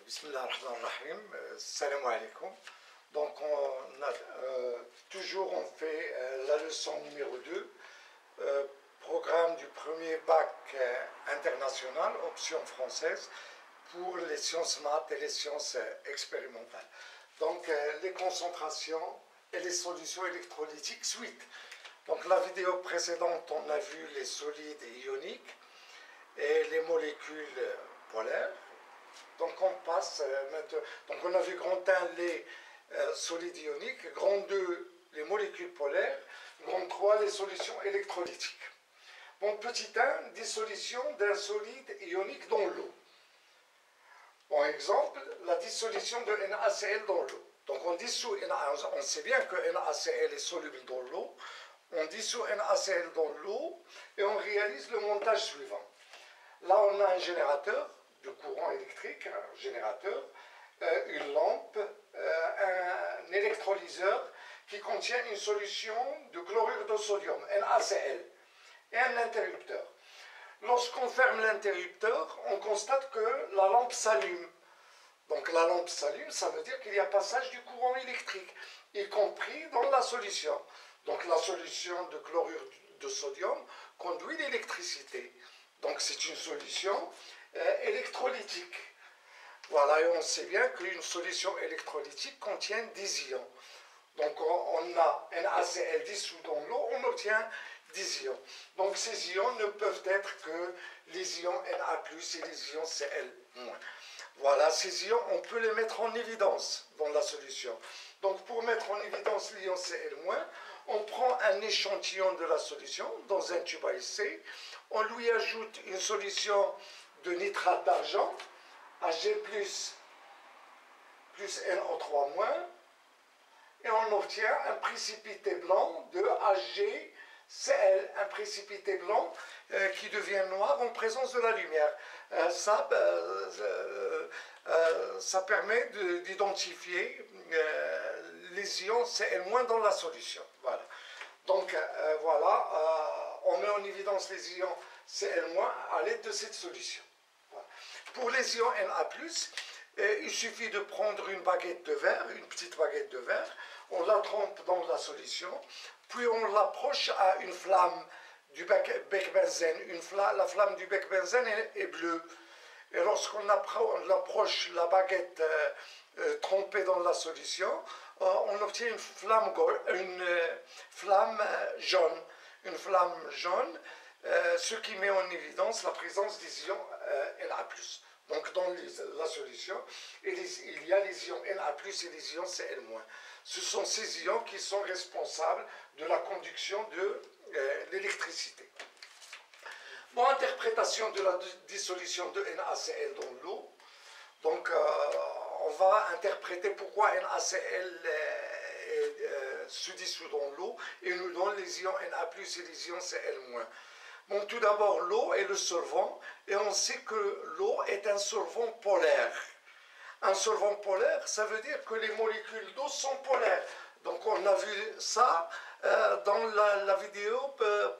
Bismillah ar-Rahman ar-Rahim, salam alaikum. Donc toujours on fait la leçon numéro 2, programme du premier bac international, option française, pour les sciences maths et les sciences expérimentales. Donc les concentrations et les solutions électrolytiques suite. Donc la vidéo précédente, on a vu les solides ioniques et les molécules polaires. Donc on passe maintenant. Donc on a vu grand 1 les solides ioniques, grand 2 les molécules polaires, grand 3 les solutions électrolytiques. Bon, petit 1, dissolution d'un solide ionique dans l'eau. Bon, exemple, la dissolution de NaCl dans l'eau. Donc on dissout on sait bien que NaCl est soluble dans l'eau. On dissout NaCl dans l'eau et on réalise le montage suivant. Là on a un générateur de courant électrique, un générateur, une lampe, un électrolyseur qui contient une solution de chlorure de sodium, NaCl, et un interrupteur. Lorsqu'on ferme l'interrupteur, on constate que la lampe s'allume. Donc la lampe s'allume, ça veut dire qu'il y a passage du courant électrique, y compris dans la solution. Donc la solution de chlorure de sodium conduit l'électricité. Donc c'est une solution électrolytique. Voilà, et on sait bien qu'une solution électrolytique contient des ions. Donc on a NaCl dissous dans l'eau, on obtient des ions. Donc ces ions ne peuvent être que les ions Na+, et les ions Cl-. Voilà, ces ions, on peut les mettre en évidence dans la solution. Donc pour mettre en évidence l'ion Cl-, on prend un échantillon de la solution dans un tube à essai, on lui ajoute une solution de nitrate d'argent, Ag plus NO3-, et on obtient un précipité blanc de HgCl, un précipité blanc qui devient noir en présence de la lumière. Ça permet d'identifier les ions Cl- dans la solution. Voilà. Donc voilà, on met en évidence les ions Cl- à l'aide de cette solution. Voilà. Pour les ions Na+, il suffit de prendre une baguette de verre, une petite baguette de verre, on la trempe dans la solution, puis on l'approche à une flamme du bec-benzène. La flamme du bec-benzène est bleue. Et lorsqu'on approche la baguette trempée dans la solution, on obtient une flamme jaune. Une flamme jaune, ce qui met en évidence la présence des ions Na+. Donc dans la solution, il y a les ions Na+, et les ions Cl-. Ce sont ces ions qui sont responsables de la conduction de l'électricité. Bon, interprétation de la dissolution de NaCl dans l'eau. Donc on va interpréter pourquoi NaCl se dissout dans l'eau et nous donne les ions Na+, et les ions Cl-. Bon, tout d'abord, l'eau est le solvant, et on sait que l'eau est un solvant polaire. Un solvant polaire, ça veut dire que les molécules d'eau sont polaires. Donc on a vu ça dans la vidéo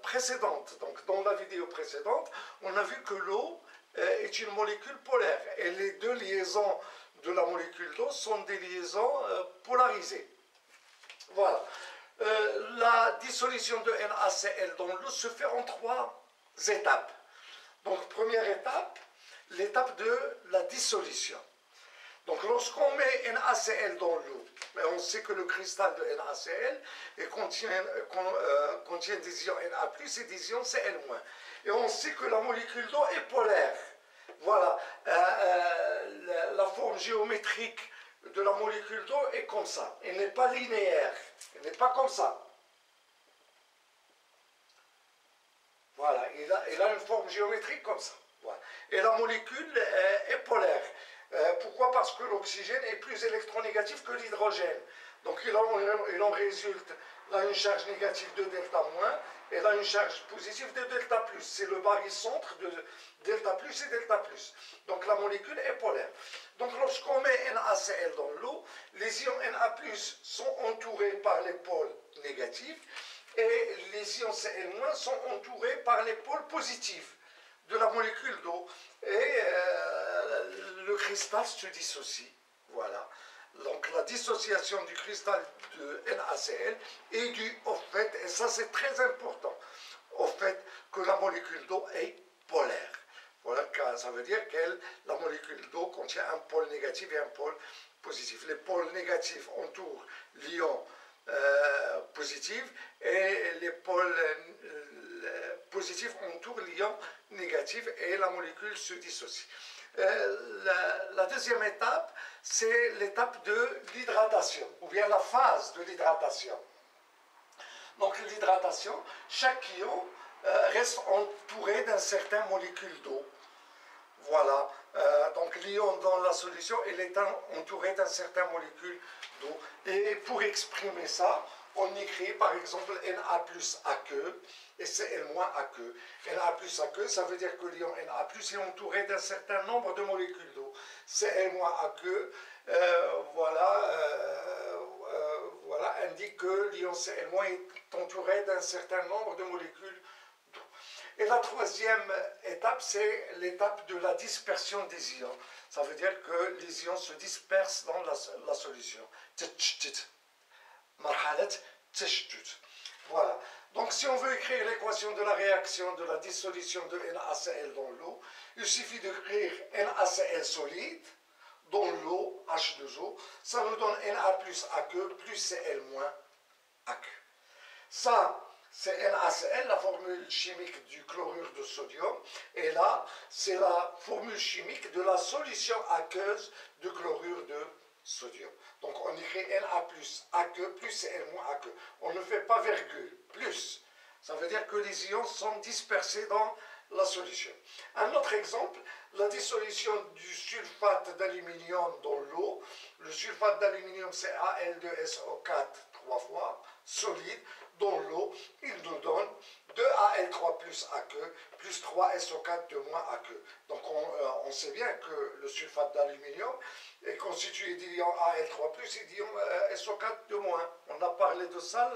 précédente. Donc dans la vidéo précédente, on a vu que l'eau est une molécule polaire. Et les deux liaisons de la molécule d'eau sont des liaisons polarisées. Voilà. La dissolution de NaCl dans l'eau se fait en 3 étapes. Donc première étape, l'étape de la dissolution. Donc lorsqu'on met NaCl dans l'eau, on sait que le cristal de NaCl contient des ions Na+, et des ions Cl-. Et on sait que la molécule d'eau est polaire. Voilà, la forme géométrique de la molécule d'eau est comme ça. Elle n'est pas linéaire. Elle n'est pas comme ça. Voilà, il a une forme géométrique comme ça. Voilà. Et la molécule est polaire. Pourquoi? Parce que l'oxygène est plus électronégatif que l'hydrogène. Donc il en résulte là une charge négative de delta-, et là une charge positive de delta+. C'est le barycentre de delta+ et delta+. Donc la molécule est polaire. Donc lorsqu'on met NaCl dans l'eau, les ions Na+ sont entourés par les pôles négatifs, et les ions Cl- sont entourés par les pôles positifs de la molécule d'eau. Et le cristal cristal se dissocie. Voilà. Donc la dissociation du cristal de NaCl est due au fait, et ça c'est très important, au fait que la molécule d'eau est polaire. Voilà, ça veut dire que la molécule d'eau contient un pôle négatif et un pôle positif. Les pôles négatifs entourent l'ion positif et les pôles positifs entourent l'ion négatif et la molécule se dissocie. La deuxième étape, c'est l'étape de l'hydratation, ou bien la phase de l'hydratation. Donc l'hydratation, chaque ion reste entouré d'une certaine molécule d'eau. Voilà, donc l'ion dans la solution, il est entouré d'une certaine molécule d'eau. Et pour exprimer ça, on écrit par exemple Na plus aqueux et Cl moins aqueux. Na plus aqueux, ça veut dire que l'ion Na plus est entouré d'un certain nombre de molécules d'eau. Cl moins aqueux, voilà, indique que l'ion Cl moins est entouré d'un certain nombre de molécules d'eau. Et la troisième étape, c'est l'étape de la dispersion des ions. Ça veut dire que les ions se dispersent dans la solution. Voilà. Donc si on veut écrire l'équation de la réaction de la dissolution de NaCl dans l'eau, il suffit d'écrire NaCl solide dans l'eau, H2O, ça nous donne Na plus aqueux plus Cl moins aqueux. Ça, c'est NaCl, la formule chimique du chlorure de sodium, et là, c'est la formule chimique de la solution aqueuse de chlorure de sodium. Donc on écrit Na plus aqueux plus Cl moins aqueux. On ne fait pas virgule, plus. Ça veut dire que les ions sont dispersés dans la solution. Un autre exemple, la dissolution du sulfate d'aluminium dans l'eau. Le sulfate d'aluminium, c'est Al2SO4 3 fois, solide, dans l'eau. Il nous donne 2Al3 plus aqueux, plus 3SO4 de moins aqueux. Donc on sait bien que le sulfate d'aluminium est constitué d'ions Al3 plus et d'ions SO4 de moins. On a parlé de ça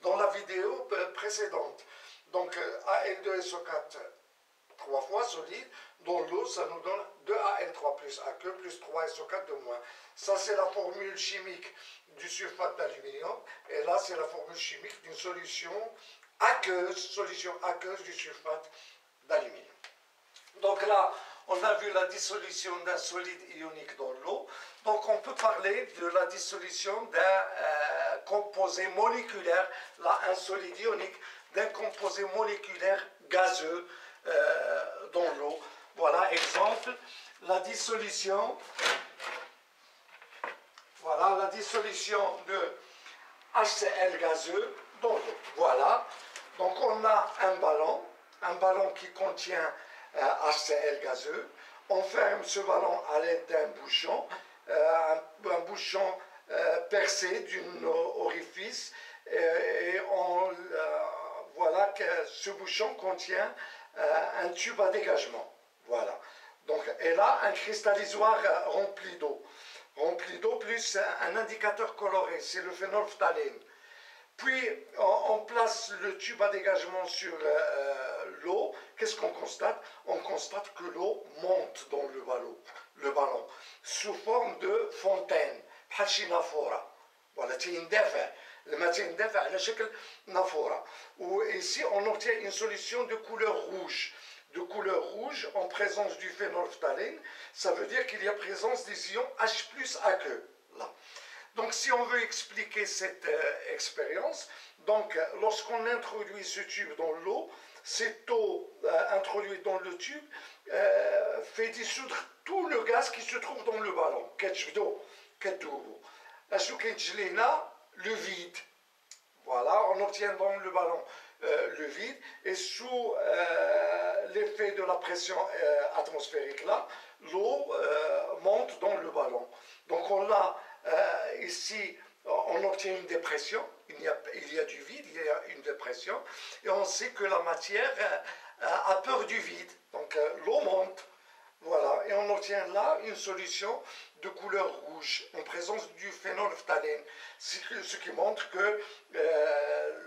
dans la vidéo précédente. Donc Al2SO4 3 fois solide, dans l'eau, ça nous donne 2Al3 plus aqueux plus 3SO4 de moins. Ça, c'est la formule chimique du sulfate d'aluminium. Et là, c'est la formule chimique d'une solution aqueuse du sulfate d'aluminium. Donc là, on a vu la dissolution d'un solide ionique dans l'eau. Donc on peut parler de la dissolution d'un composé moléculaire, là, un solide ionique, d'un composé moléculaire gazeux dans l'eau. Voilà, exemple, la dissolution, voilà, la dissolution de HCl gazeux dans l'eau. Voilà, donc on a un ballon qui contient HCl gazeux. On ferme ce ballon à l'aide d'un bouchon, un bouchon percé d'un orifice, et voilà que ce bouchon contient un tube à dégagement. Voilà. Donc, et là, un cristallisoire rempli d'eau plus un indicateur coloré, c'est le phénolphtalène. Puis, on place le tube à dégagement sur l'eau. Qu'est-ce qu'on constate? On constate que l'eau monte dans le ballon sous forme de fontaine. Voilà, الماء تيندفع على شكل نافورة. Ici, on obtient une solution de couleur rouge. De couleur rouge en présence du phénolphtalène, ça veut dire qu'il y a présence des ions H plus aqueux. Là. Donc, si on veut expliquer cette expérience, donc lorsqu'on introduit ce tube dans l'eau, cette eau introduite dans le tube fait dissoudre tout le gaz qui se trouve dans le ballon. Le vide. Voilà, on obtient dans le ballon le vide, et sous l'effet de la pression atmosphérique là, l'eau monte dans le ballon. Donc on a ici, on obtient une dépression, il y a du vide, il y a une dépression, et on sait que la matière a peur du vide, donc l'eau monte. Voilà, et on obtient là une solution de couleur rouge en présence du phénolphtalène, ce qui montre que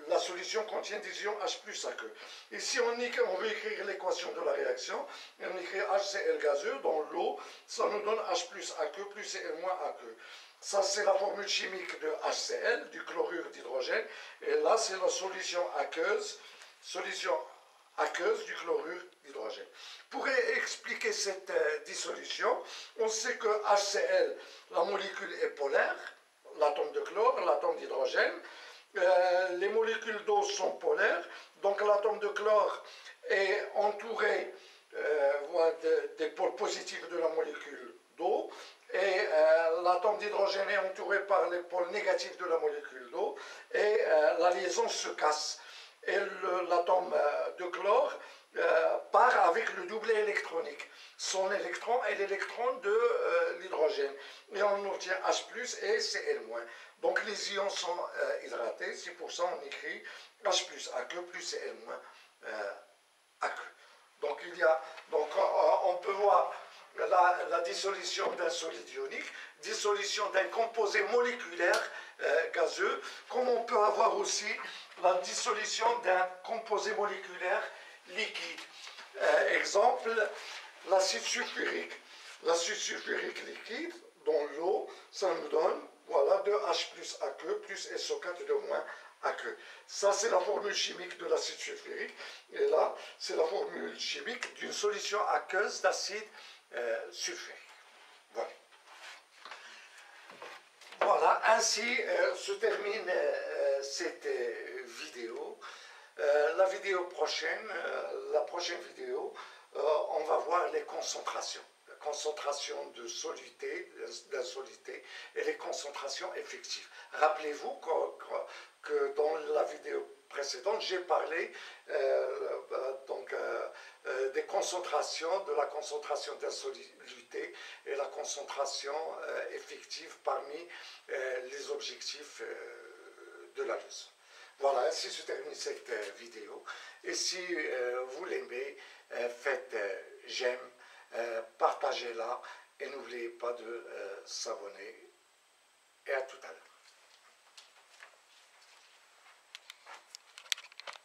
la solution contient des ions H plus aqueux. Ici, on veut écrire l'équation de la réaction. direction. Et on écrit HCl gazeux dans l'eau, ça nous donne H plus aqueux plus Cl moins aqueux. Ça, c'est la formule chimique de HCl, du chlorure d'hydrogène. Et là, c'est la solution aqueuse du chlorure d'hydrogène. Pour expliquer cette dissolution, on sait que HCl, la molécule est polaire, l'atome de chlore, l'atome d'hydrogène. Les molécules d'eau sont polaires, donc l'atome de chlore est entouré des pôles positifs de la molécule d'eau, et l'atome d'hydrogène est entouré par les pôles négatifs de la molécule d'eau, et la liaison se casse. Et l'atome de chlore part avec le doublet électronique, son électron et l'électron de l'hydrogène. Et on obtient H+, et Cl-. Donc les ions sont hydratés, c'est pour ça qu'on écrit H+, aqueux plus Cl-, aqueux. Donc, on peut voir la dissolution d'un solide ionique, dissolution d'un composé moléculaire gazeux, comme on peut avoir aussi la dissolution d'un composé moléculaire liquide. Exemple, l'acide sulfurique. L'acide sulfurique liquide, dans l'eau, ça nous donne, voilà, 2H plus aqueux plus SO4 de moins aqueux. Ça, c'est la formule chimique de l'acide sulfurique. Et là, c'est la formule chimique d'une solution aqueuse d'acide sulfurique. Voilà. Voilà, ainsi se termine cette vidéo. La vidéo prochaine, la prochaine vidéo, on va voir les concentrations. La concentration de solidité, d'insolidité et les concentrations effectives. Rappelez-vous que dans la vidéo précédente, j'ai parlé des concentrations, de la concentration d'insolidité et la concentration effective parmi les objectifs de la leçon. Voilà, ainsi se termine cette vidéo. Et si vous l'aimez, faites j'aime, partagez-la et n'oubliez pas de s'abonner. Et à tout à l'heure.